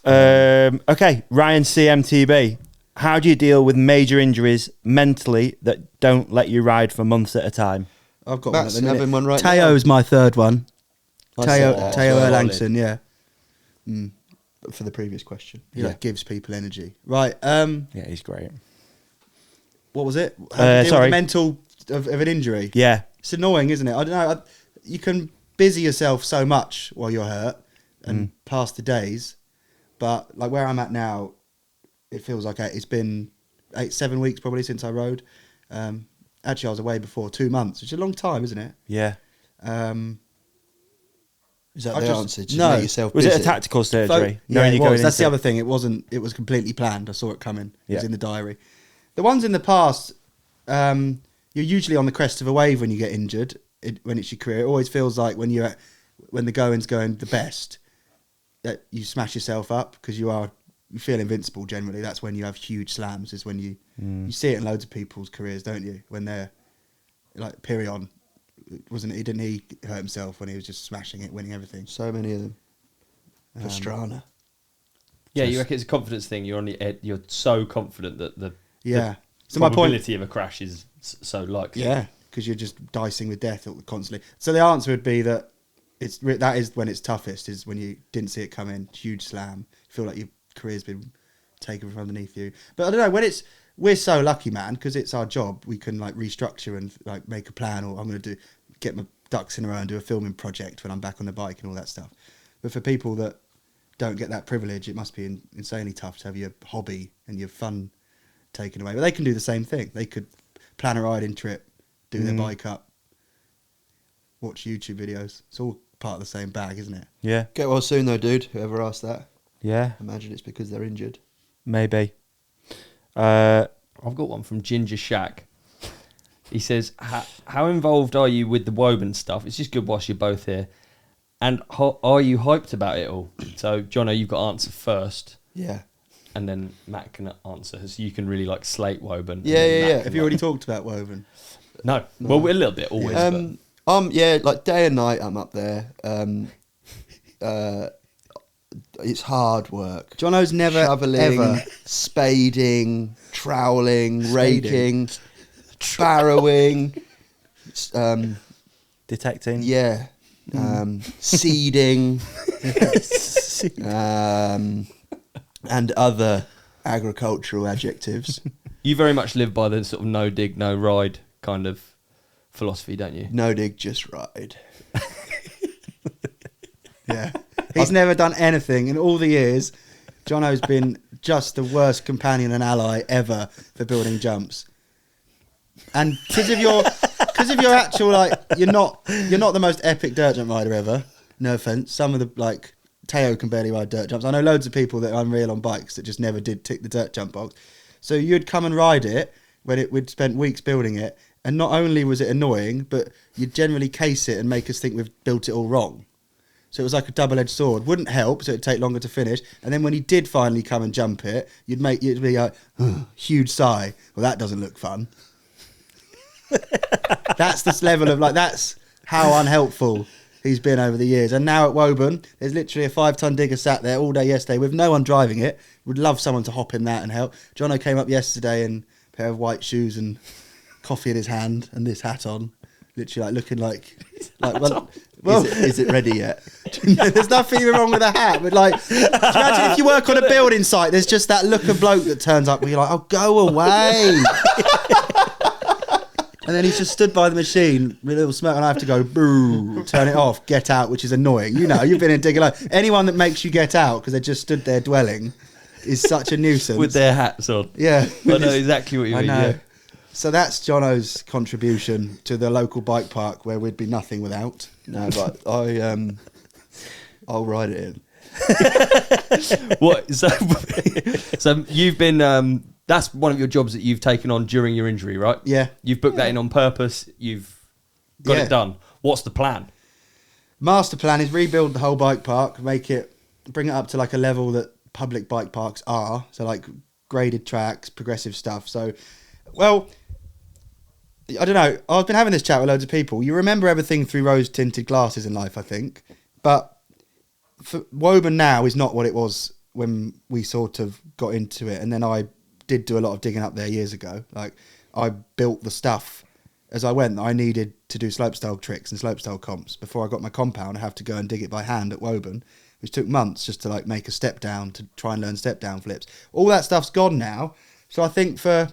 Okay, Ryan CMTB. How do you deal with major injuries mentally that don't let you ride for months at a time? I've got Matt's one at the having minute. one right Teo's my third one. I said that as Teo well. Erlangson, yeah. But for the previous question. He like gives people energy. Right. Yeah, he's great. What was it? How do you deal with sorry. the mental of an injury? Yeah. It's annoying, isn't it? I don't know. You can busy yourself so much while you're hurt and pass the days, but like where I'm at now, it feels like it's been 7 weeks probably since I rode. Actually, I was away before 2 months, which is a long time, isn't it? Yeah. Is that I the just- answer? Did you no. make yourself Was busy? it a tactical surgery? Yeah, Knowing it you're going was. That's the into- other thing. It wasn't. It was completely planned. I saw it coming. It was Yeah. in the diary. The ones in the past, you're usually on the crest of a wave when you get injured. When it's your career, it always feels like when the going's going the best, that you smash yourself up because you feel invincible. Generally, that's when you have huge slams. Is when you see it in loads of people's careers, don't you? When they're like Pirion, wasn't he? Didn't he hurt himself when he was just smashing it, winning everything? So many of them. Pastrana. Yeah, you reckon it's a confidence thing. You're on the ed- You're so confident that the So my point. probability of a crash is so likely. Yeah, because you're just dicing with death constantly. So the answer would be that that is when it's toughest, is when you didn't see it coming, huge slam, feel like your career's been taken from underneath you. But I don't know, we're so lucky, man, because it's our job. We can like restructure and like make a plan, or I'm going to get my ducks in a row and do a filming project when I'm back on the bike and all that stuff. But for people that don't get that privilege, it must be insanely tough to have your hobby and your fun taken away. But they can do the same thing. They could plan a riding trip, do their bike up, watch YouTube videos. It's all part of the same bag, isn't it? Yeah. Get well soon though, dude. Whoever asked that. Yeah. Imagine it's because they're injured. Maybe. I've got one from Ginger Shack. He says, how involved are you with the Woburn stuff? It's just good whilst you're both here. And are you hyped about it all? So, Jono, you've got to answer first. Yeah. And then Matt can answer. So you can really like slate Woburn. Yeah. Have you already talked about Woburn? No. Well, we're a little bit always. Yeah, like day and night I'm up there. It's hard work. Jono's never, Shoveling, ever... spading, troweling, raking, barrowing, Detecting. yeah, seeding, and other agricultural adjectives. You very much live by the sort of no dig, no ride kind of philosophy, don't you? No dig, just ride. Yeah. He's never done anything in all the years. Jono's been just the worst companion and ally ever for building jumps. And because of your actual, like, you're not the most epic dirt jump rider ever. No offense. Some of the, like, Teo can barely ride dirt jumps. I know loads of people that are unreal on bikes that just never did tick the dirt jump box. So you'd come and ride it when we'd spent weeks building it, and not only was it annoying, but you'd generally case it and make us think we've built it all wrong. So it was like a double-edged sword. Wouldn't help, so it'd take longer to finish. And then when he did finally come and jump it, you'd be like, huge sigh. Well, that doesn't look fun. That's this level of, like, that's how unhelpful he's been over the years. And now at Woburn, there's literally a 5-ton digger sat there all day yesterday with no one driving it. Would love someone to hop in that and help. Jono came up yesterday in a pair of white shoes and coffee in his hand and this hat on. Literally, like, looking like well, Is it ready yet? there's nothing even wrong with a hat, but like, do you imagine if you work on a building site, there's just that look of bloke that turns up where you're like, oh, go away. And then he's just stood by the machine with a little smirk, and I have to go, boo, turn it off, get out, which is annoying. You know, you've been in digger life. Anyone that makes you get out because they just stood there dwelling is such a nuisance. With their hats on. Yeah. I know exactly what you I mean. know. Yeah. So that's Jono's contribution to the local bike park where we'd be nothing without. No, but I'll write it in. What? So you've been. That's one of your jobs that you've taken on during your injury, right? Yeah. You've booked that in on purpose. You've got Yeah. it done. What's the plan? Master plan is rebuild the whole bike park, bring it up to like a level that public bike parks are. So like graded tracks, progressive stuff. So, well, I don't know. I've been having this chat with loads of people. You remember everything through rose-tinted glasses in life, I think. But Woburn now is not what it was when we sort of got into it, and then I did do a lot of digging up there years ago. Like I built the stuff as I went that I needed to do slopestyle tricks and slopestyle comps. Before I got my compound, I have to go and dig it by hand at Woburn, which took months just to like make a step down to try and learn step down flips. All that stuff's gone now. So I think for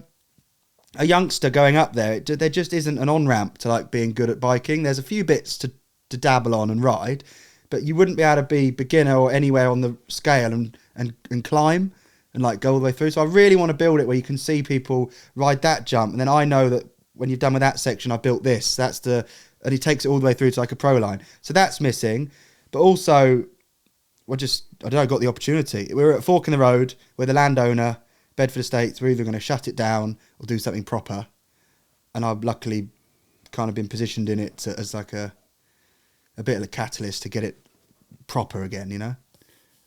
a youngster going up there, there just isn't an on-ramp to like being good at biking. There's a few bits to dabble on and ride, but you wouldn't be able to be beginner or anywhere on the scale and climb and like go all the way through. So I really want to build it where you can see people ride that jump, and then I know that when you've done with that section, I built this. And he takes it all the way through to like a pro line. So that's missing, but also I don't know, got the opportunity. We were at a fork in the road where the landowner, Bedford Estates, were either going to shut it down or do something proper, and I've luckily kind of been positioned in it as like a bit of a catalyst to get it proper again, you know,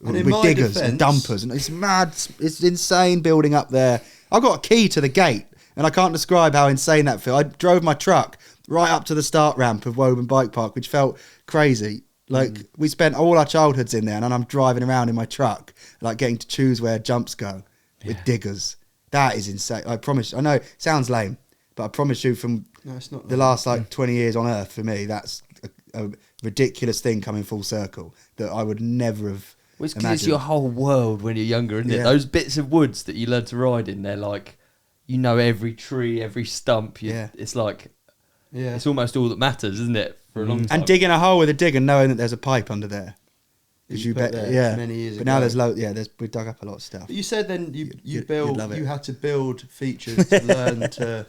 And in with my diggers and defence- dumpers, and it's mad. It's insane building up there. I've got a key to the gate, and I can't describe how insane that felt. I drove my truck right up to the start ramp of Woburn Bike Park, which felt crazy. Like we spent all our childhoods in there, and I'm driving around in my truck, like getting to choose where jumps go with diggers. That is insane. I promise. I know it sounds lame, but I promise you, from No, it's not the last like 20 years on Earth, for me, that's a ridiculous thing coming full circle that I would never have Well, it's 'cause imagined. it's your whole world when you're younger, isn't it? Yeah. Those bits of woods that you learn to ride in, they're like, you know, every tree, every stump. Yeah. It's like, Yeah. it's almost all that matters, isn't it? For a long time. And digging a hole with a digger, knowing that there's a pipe under there. Because You you put bet, there yeah. many years but now ago. we dug up a lot of stuff. But you said then you You'd love it. you had to build features to learn to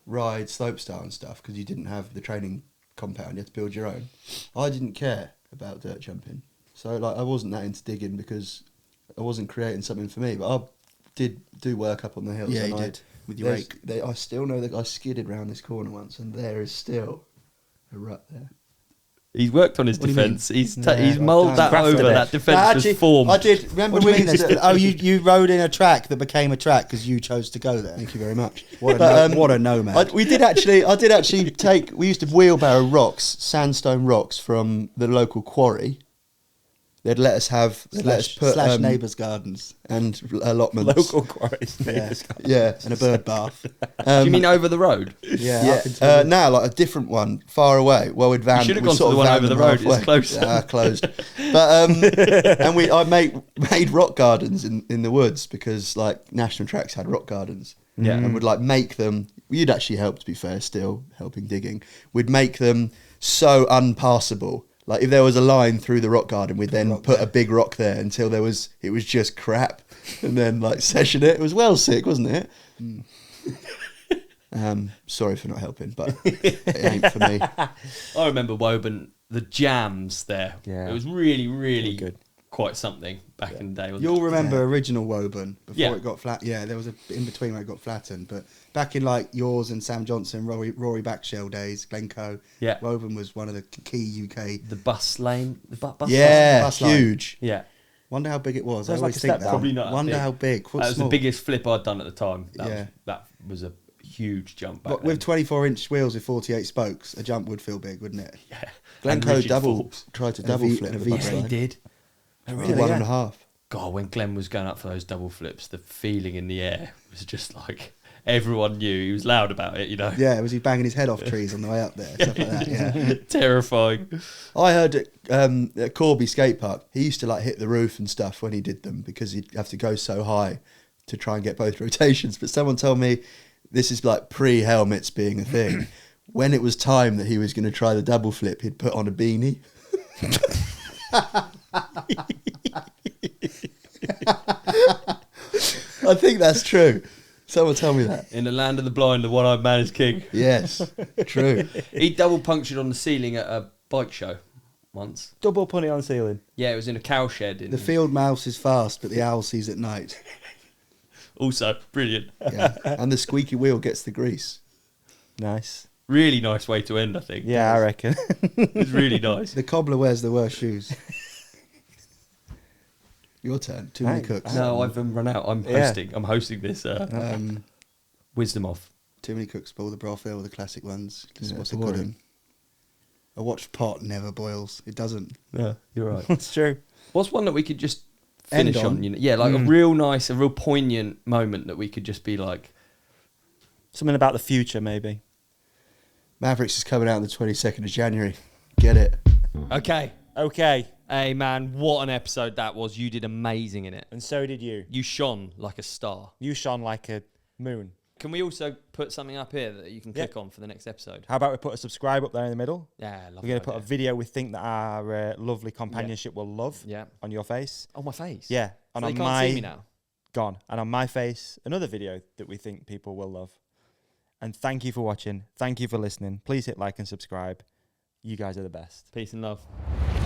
ride slopestyle and stuff because you didn't have the training compound. You had to build your own. I didn't care about dirt jumping, so like I wasn't that into digging because I wasn't creating something for me. But I did do work up on the hills. Yeah, and you I, did, with your there's- rake. I still know that I skidded round this corner once, and there is still a rut there. He's worked on his What do you mean? defence. He's Yeah, he's I've moulded done that crafted over. it. That defence was formed. I did. Remember What do you mean? we There's- oh, you rode in a track that became a track because you chose to go there. Thank you very much. What a, But, what a nomad. I did actually take. We used to wheelbarrow rocks, sandstone rocks from the local quarry. They'd let us put slash neighbours' gardens. and allotments. Local quarries. Yeah. Yeah, And a bird bath. Do you mean over the road? Yeah. Yeah, up into now like a different one, far away. Well, we'd van. You should have we gone to sort the of one van over the them road. It's halfway. closer. Yeah, closed. But and I made rock gardens in the woods because like national tracks had rock gardens. Yeah. and would like make them. You'd actually help, to be fair, still helping digging. We'd make them so unpassable. Like if there was a line through the rock garden, we'd then put a big rock there until it was just crap, and then like session it. It was well sick, wasn't it? Sorry for not helping, but it ain't for me. I remember Woburn, the jams there. Yeah. It was really, really Good. quite something back in the day. Wasn't You'll it? remember original Woburn before Yeah. it got flat. Yeah, there was a in between where it got flattened. But back in like yours and Sam Johnson, Rory Backshell days, Glencoe, Yeah. Woburn was one of the key UK. The bus lane. The bus Yeah, bus line. huge. Yeah. Wonder how big it was. Sounds I like always a think step that. down. Probably not that Wonder big. how big. That was the biggest flip I'd done at the time. That was a huge jump back But with 24-inch wheels with 48 spokes, a jump would feel big, wouldn't it? yeah. Glencoe And rigid double forks. tried to And a double V- flip and a the V bus Yeah, he line. did. Did really? one Yeah. and a half. God, when Glenn was going up for those double flips, the feeling in the air was just like everyone knew. He was loud about it, you know. Yeah, was he banging his head off trees on the way up there? Stuff like that, yeah. Terrifying. I heard at Corby Skate Park, he used to like hit the roof and stuff when he did them because he'd have to go so high to try and get both rotations. But someone told me this is like pre-helmets being a thing. When it was time that he was going to try the double flip, he'd put on a beanie. I think that's true. Someone tell me that. In the land of the blind, the one-eyed man is king. Yes, true. He double punctured on the ceiling at a bike show once. Double punny on ceiling. Yeah, it was in a cow shed. In The field mouse is fast, but the owl sees at night. Also, brilliant. Yeah. And the squeaky wheel gets the grease. Nice. Really nice way to end, I think. Yeah, I reckon. It was really nice. The cobbler wears the worst shoes. Your turn. Too many Hey. cooks. No, I've run out. I'm Yeah. hosting. I'm hosting this wisdom off. Too many cooks boil the broth ill, the classic ones. Yeah, What's the boring. pudding? A watched pot never boils. It doesn't. Yeah, you're right. It's true. What's one that we could just finish End on. on. You know? Yeah, like a real nice, a real poignant moment that we could just be like, Something about the future, maybe. Mavericks is coming out on the 22nd of January. Get it. okay, Okay. hey man, what an episode that was. You did amazing in it. And so did you. You shone like a star. You shone like a moon. Can we also put something up here that you can click on for the next episode? How about we put a subscribe up there in the middle? Yeah, love We're going to put a video we think that our lovely companionship will love Yeah. on your face. On my face. Yeah. So And they on can't my see me now. gone. And on my face, another video that we think people will love. And thank you for watching. Thank you for listening. Please hit like and subscribe. You guys are the best. Peace and love.